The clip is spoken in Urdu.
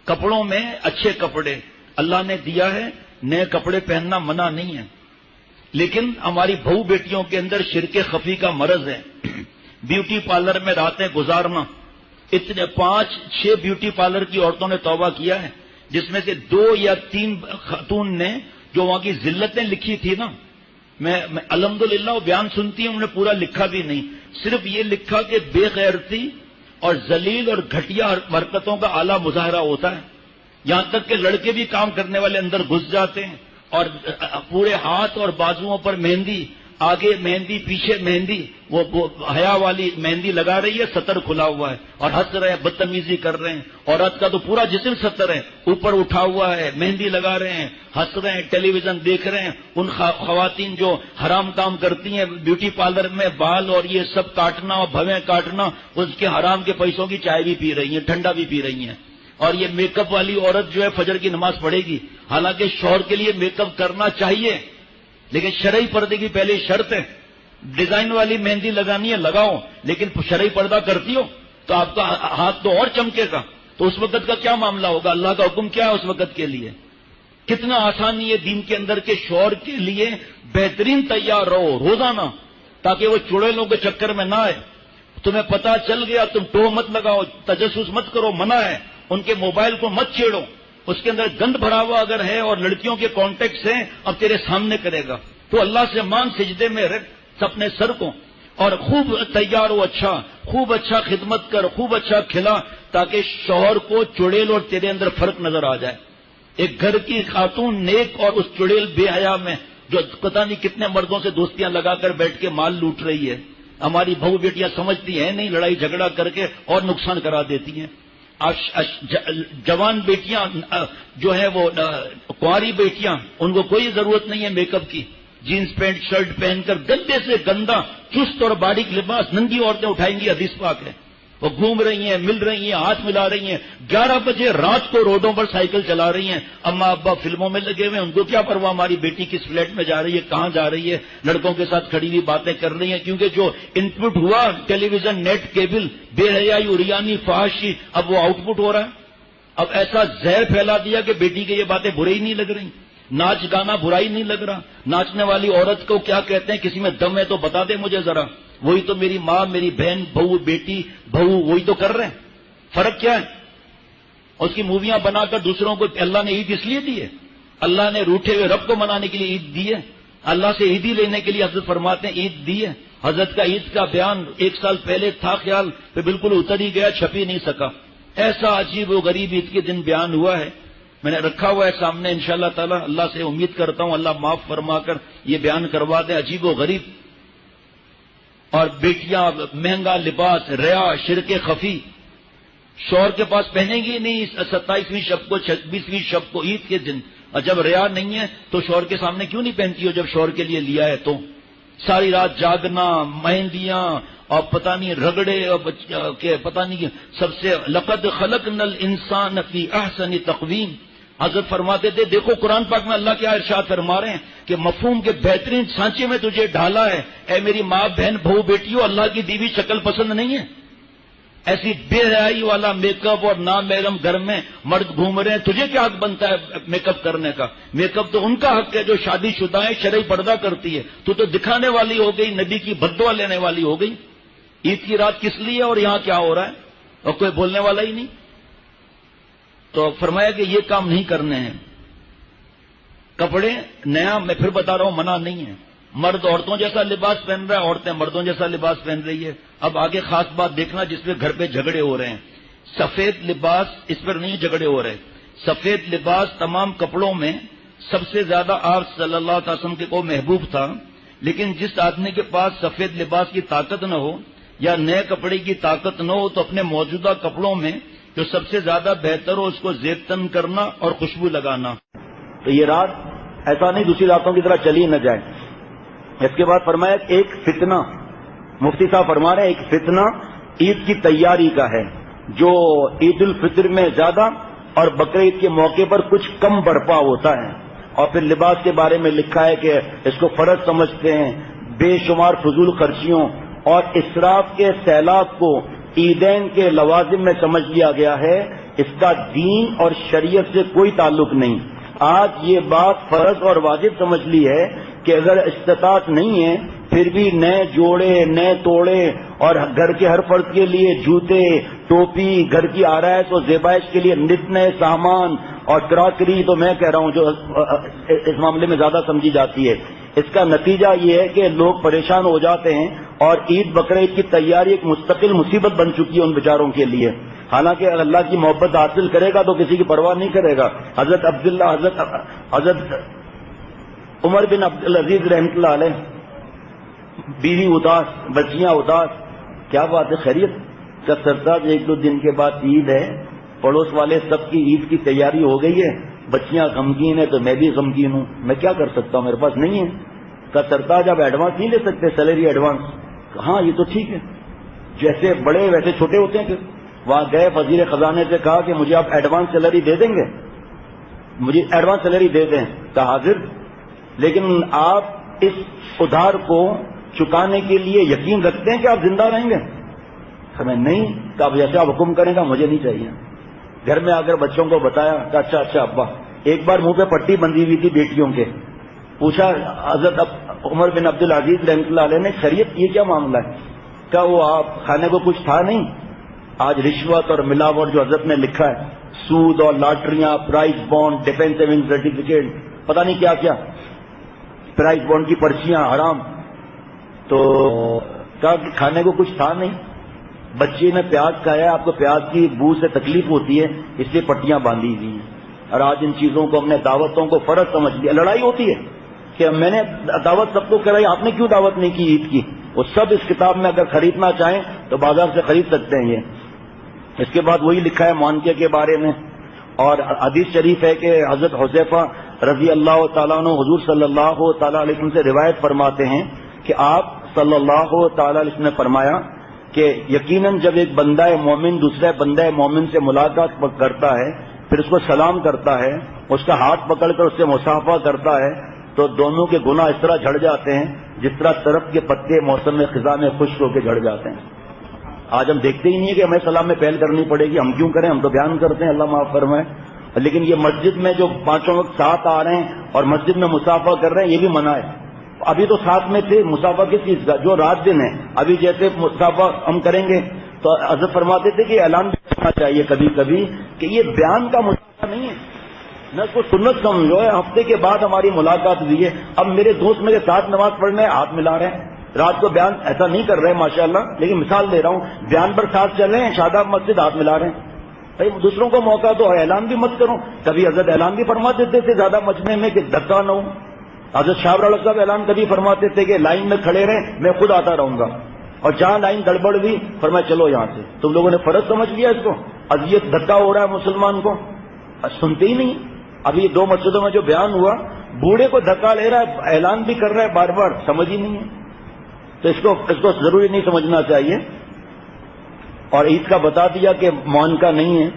کپڑوں میں اچھے کپڑے اللہ نے دیا ہے، نئے کپڑے پہننا منع نہیں ہے، لیکن ہماری بہو بیٹیوں کے اندر شرک خفی کا مرض ہے۔ بیوٹی پارلر میں راتیں گزارنا، اتنے 5-6 بیوٹی پارلر کی عورتوں نے توبہ کیا ہے، جس میں سے 2 یا 3 خاتون نے جو وہاں کی ذلتیں لکھی تھی نا، میں الحمدللہ وہ بیان سنتی ہوں، انہوں نے پورا لکھا بھی نہیں، صرف یہ لکھا کہ بے غیرتی اور ذلیل اور گھٹیا حرکتوں کا اعلیٰ مظاہرہ ہوتا ہے، یہاں تک کہ لڑکے بھی کام کرنے والے اندر گھس جاتے ہیں اور پورے ہاتھ اور بازوؤں پر مہندی، آگے مہندی پیچھے مہندی، وہ حیا والی مہندی لگا رہی ہے، سطر کھلا ہوا ہے اور ہنس رہے ہیں، بدتمیزی کر رہے ہیں، عورت کا تو پورا جسم سطر ہے، اوپر اٹھا ہوا ہے، مہندی لگا رہے ہیں، ہنس رہے ہیں، ٹیلی ویژن دیکھ رہے ہیں۔ ان خواتین جو حرام کام کرتی ہیں بیوٹی پارلر میں، بال اور یہ سب کاٹنا اور بھویں کاٹنا، اس کے حرام کے پیسوں کی چائے بھی پی رہی ہیں، ٹھنڈا بھی پی رہی ہیں۔ اور یہ میک اپ والی عورت جو ہے فجر کی نماز پڑھے گی، حالانکہ شوہر کے لیے میک اپ کرنا چاہیے، لیکن شرعی پردے کی پہلے شرط ہے۔ ڈیزائن والی مہندی لگانی ہے لگاؤ، لیکن شرعی پردہ کرتی ہو تو آپ کا ہاتھ تو اور چمکے گا، تو اس وقت کا کیا معاملہ ہوگا؟ اللہ کا حکم کیا ہے اس وقت کے لیے؟ کتنا آسانی ہے دین کے اندر کے شوہر کے لیے بہترین تیار رہو روزانہ، تاکہ وہ چڑیلوں کے چکر میں نہ آئے۔ تمہیں پتا چل گیا تم ٹو مت لگاؤ، تجسس مت کرو، منع ہے۔ ان کے موبائل کو مت چھیڑو، اس کے اندر گند بھرا ہوا اگر ہے اور لڑکیوں کے کانٹیکٹس ہیں، اب تیرے سامنے کرے گا تو اللہ سے مانگ، سجدے میں رکھ اپنے سر کو، اور خوب تیار ہو، اچھا خوب اچھا خدمت کر، خوب اچھا کھلا، تاکہ شوہر کو چڑیل اور تیرے اندر فرق نظر آ جائے۔ ایک گھر کی خاتون نیک اور اس چڑیل بے حیا میں جو پتہ نہیں کتنے مردوں سے دوستیاں لگا کر بیٹھ کے مال لوٹ رہی ہے۔ ہماری بہو بیٹیاں سمجھتی ہیں نہیں، لڑائی جھگڑا کر کے اور نقصان کرا دیتی ہیں۔ جوان بیٹیاں جو ہے وہ کنواری بیٹیاں، ان کو کوئی ضرورت نہیں ہے میک اپ کی، جینز پینٹ شرٹ پہن کر گندے سے گندا چست اور باریک لباس ننگی عورتیں اٹھائیں گی، حدیث پاک ہے۔ وہ گھوم رہی ہیں، مل رہی ہیں، ہاتھ ملا رہی ہیں، 11 بجے رات کو روڈوں پر سائیکل چلا رہی ہیں۔ اماں ابا فلموں میں لگے ہوئے ہیں، ان کو کیا پرواہ ہماری بیٹی کس فلیٹ میں جا رہی ہے، کہاں جا رہی ہے، لڑکوں کے ساتھ کھڑی ہوئی باتیں کر رہی ہیں، کیونکہ جو ان پٹ ہوا ٹیلی ویژن، نیٹ، کیبل، بے حیائی، عریانی، فحاشی، اب وہ آؤٹ پٹ ہو رہا ہے۔ اب ایسا زہر پھیلا دیا کہ بیٹی کے یہ باتیں برے ہی نہیں لگ رہی، ناچ گانا برا ہی نہیں لگ رہا۔ ناچنے والی عورت کو کیا کہتے ہیں؟ کسی میں دم ہے تو بتا دے مجھے ذرا، وہی تو میری ماں، میری بہن، بہو، بیٹی، بہو وہی تو کر رہے ہیں۔ فرق کیا ہے؟ اس کی موویاں بنا کر دوسروں کو، اللہ نے عید اس لیے دی ہے، اللہ نے روٹھے ہوئے رب کو منانے کے لیے عید دی ہے، اللہ سے عیدی لینے کے لیے حضرت فرماتے ہیں عید دی ہے۔ حضرت کا عید کا بیان 1 سال پہلے تھا خیال پہ، بالکل اتر ہی گیا، چھپ ہی نہیں سکا۔ ایسا عجیب و غریب عید کے دن بیان ہوا ہے، میں نے رکھا ہوا ہے سامنے، انشاءاللہ تعالی اللہ سے امید کرتا ہوں اللہ معاف فرما کر یہ بیان کروا دے۔ عجیب و غریب، اور بیٹیاں مہنگا لباس، ریا، شرک خفی، شوہر کے پاس پہنیں گی نہیں 27ویں شب کو، 26ویں شب کو، عید کے دن، اور جب ریا نہیں ہے تو شوہر کے سامنے کیوں نہیں پہنتی ہو؟ جب شوہر کے لیے لیا ہے تو ساری رات جاگنا، مہندیاں اور پتہ نہیں رگڑے، اور کہ پتہ نہیں سب سے لقد خلقنا الانسان فی احسن تقویم۔ حضرت فرماتے تھے دیکھو قرآن پاک میں اللہ کیا ارشاد فرما رہے ہیں کہ مفہوم کے بہترین سانچے میں تجھے ڈھالا ہے، اے میری ماں، بہن، بہو، بیٹیوں، اللہ کی دیوی شکل پسند نہیں ہے؟ ایسی بے حیائی والا میک اپ اور نامحرم گھر میں مرد گھوم رہے ہیں، تجھے کیا حق بنتا ہے میک اپ کرنے کا؟ میک اپ تو ان کا حق ہے جو شادی شدہ ہے، شرعی پردہ کرتی ہے، تو دکھانے والی ہو گئی، نبی کی بددعا لینے والی ہو گئی۔ عید کی رات کس لیے اور یہاں کیا ہو رہا ہے؟ اور کوئی بولنے والا ہی نہیں۔ تو فرمایا کہ یہ کام نہیں کرنے ہیں۔ کپڑے نیا، میں پھر بتا رہا ہوں، منع نہیں ہے، مرد عورتوں جیسا لباس پہن رہا ہے، عورتیں مردوں جیسا لباس پہن رہی ہے۔ اب آگے خاص بات دیکھنا جس پہ گھر پہ جھگڑے ہو رہے ہیں، سفید لباس، اس پر نہیں جھگڑے ہو رہے۔ سفید لباس تمام کپڑوں میں سب سے زیادہ آپ صلی اللہ علیہ وسلم کے کو محبوب تھا، لیکن جس آدمی کے پاس سفید لباس کی طاقت نہ ہو یا نئے کپڑے کی طاقت نہ ہو تو اپنے موجودہ کپڑوں میں جو سب سے زیادہ بہتر ہو اس کو زیب تن کرنا اور خوشبو لگانا۔ تو یہ رات ایسا نہیں دوسری راتوں کی طرح چلی نہ جائے۔ اس کے بعد فرمایا ایک فتنہ، مفتی صاحب فرما رہے ہیں ایک فتنہ عید کی تیاری کا ہے، جو عید الفطر میں زیادہ اور بقرعید کے موقع پر کچھ کم برپا ہوتا ہے۔ اور پھر لباس کے بارے میں لکھا ہے کہ اس کو فرض سمجھتے ہیں، بے شمار فضول خرچیوں اور اسراف کے سیلاب کو عیدین کے لوازم میں سمجھ لیا گیا ہے۔ اس کا دین اور شریعت سے کوئی تعلق نہیں. آج یہ بات فرض اور واجب سمجھ لی ہے کہ اگر استطاعت نہیں ہے پھر بھی نئے جوڑے نئے توڑے اور گھر کے ہر فرد کے لیے جوتے ٹوپی گھر کی آرائش اور زیبائش کے لیے نت نئے سامان اور کراکری. تو میں کہہ رہا ہوں جو اس معاملے میں زیادہ سمجھی جاتی ہے اس کا نتیجہ یہ ہے کہ لوگ پریشان ہو جاتے ہیں اور عید بقرعید کی تیاری ایک مستقل مصیبت بن چکی ہے ان بیچاروں کے لیے. حالانکہ اگر اللہ کی محبت حاصل کرے گا تو کسی کی پرواہ نہیں کرے گا. حضرت عمر بن عبدالعزیز رحمۃ اللہ علیہ بیوی اداس بچیاں اداس. کیا بات ہے خیریت کا سرتاج 1-2 دن کے بعد عید ہے پڑوس والے سب کی عید کی تیاری ہو گئی ہے بچیاں غمگین ہیں تو میں بھی غمگین ہوں میں کیا کر سکتا ہوں میرے پاس نہیں ہے. کا سرتاج آپ ایڈوانس نہیں لے سکتے سیلری ایڈوانس. ہاں یہ تو ٹھیک ہے جیسے بڑے ویسے چھوٹے ہوتے ہیں. کہ وہاں گئے وزیر خزانے سے کہا کہ مجھے آپ ایڈوانس سیلری دے دیں گے مجھے ایڈوانس سیلری دے دیں. تو حاضر لیکن آپ اس ادھار کو چکانے کے لیے یقین رکھتے ہیں کہ آپ زندہ رہیں گے. ہمیں نہیں کہ آپ جیسے آپ حکم کریں گا مجھے نہیں چاہیے. گھر میں آ کر بچوں کو بتایا کہ اچھا ابا. ایک بار منہ پہ پٹی بندھی ہوئی تھی بیٹیوں کے. پوچھا حضرت عمر بن عبدالعزیز رحمۃ اللہ علیہ نے خیریت یہ کیا معاملہ ہے. کیا وہ آپ کھانے کو کچھ تھا نہیں. آج رشوت اور ملاوٹ جو حضرت نے لکھا ہے سود اور لاٹریاں prize bond defence saving certificate پتہ نہیں کیا کیا پرائز بانڈ کی پرچیاں حرام. تو کہا کہ کھانے کو کچھ تھا نہیں. بچے نے پیاز کھایا آپ کو پیاز کی بو سے تکلیف ہوتی ہے اس لیے پٹیاں باندھی ہوئی ہیں. اور آج ان چیزوں کو ہم نے دعوتوں کو فرض سمجھ لیا. لڑائی ہوتی ہے کہ میں نے دعوت سب کو کرائی آپ نے کیوں دعوت نہیں کی عید کی. وہ سب اس کتاب میں اگر خریدنا چاہیں تو بازار سے خرید سکتے ہیں. یہ اس کے بعد وہی لکھا ہے معانقے کے بارے میں. اور حدیث شریف ہے کہ حضرت حذیفہ رضی اللہ تعالیٰ عنہ حضور صلی اللہ تعالیٰ علیہ وسلم سے روایت فرماتے ہیں کہ آپ صلی اللہ تعالیٰ علیہ وسلم نے فرمایا کہ یقیناً جب ایک بندہ مومن دوسرے بندہ مومن سے ملاقات کرتا ہے پھر اس کو سلام کرتا ہے اس کا ہاتھ پکڑ کر اس سے مصافحہ کرتا ہے تو دونوں کے گناہ اس طرح جھڑ جاتے ہیں جس طرح طرف کے پتے موسم خزاں میں خشک ہو کے جھڑ جاتے ہیں. آج ہم دیکھتے ہی نہیں ہے کہ ہمیں سلام میں پہل کرنی پڑے گی. ہم کیوں کریں ہم تو بیان کرتے ہیں اللہ معاف فرمائے. لیکن یہ مسجد میں جو 5 وقت ساتھ آ رہے ہیں اور مسجد میں مصافحہ کر رہے ہیں یہ بھی منع ہے. ابھی تو ساتھ میں تھے مصافحہ کس چیز کا جو رات دن ہے. ابھی جیسے مصافحہ ہم کریں گے تو حضرت فرماتے تھے کہ اعلان بھی کرنا چاہیے کبھی کبھی کہ یہ بیان کا مصافحہ نہیں ہے نہ اس کو سنت سمجھو ہے. ہفتے کے بعد ہماری ملاقات ہوئی ہے اب میرے دوست میرے ساتھ نماز پڑھنے ہاتھ ملا رہے ہیں رات کو بیان ایسا نہیں کر رہے ماشاءاللہ لیکن مثال دے رہا ہوں بیان پر ساتھ چل رہے ہیں شاداب مسجد ہاتھ ملا رہے ہیں. بھائی دوسروں کو موقع تو اعلان بھی مت کرو. کبھی حضرت اعلان بھی فرما دیتے تھے زیادہ مچنے میں کہ دھکا نہ ہو. حضرت شاہ ولی صاحب اعلان کبھی فرماتے تھے کہ لائن میں کھڑے رہیں میں خود آتا رہوں گا اور جہاں لائن گڑبڑ ہوئی فرمایا چلو یہاں سے. تم لوگوں نے فرض سمجھ لیا اس کو. اذیت دھکا ہو رہا ہے مسلمان کو سنتے ہی نہیں. ابھی 2 مسجدوں میں جو بیان ہوا بوڑھے کو دھکا لے رہا ہے اعلان بھی کر رہا ہے بار بار سمجھ ہی نہیں ہے. تو اس کو ضروری نہیں سمجھنا چاہیے. اور عید کا بتا دیا کہ معانقہ نہیں ہے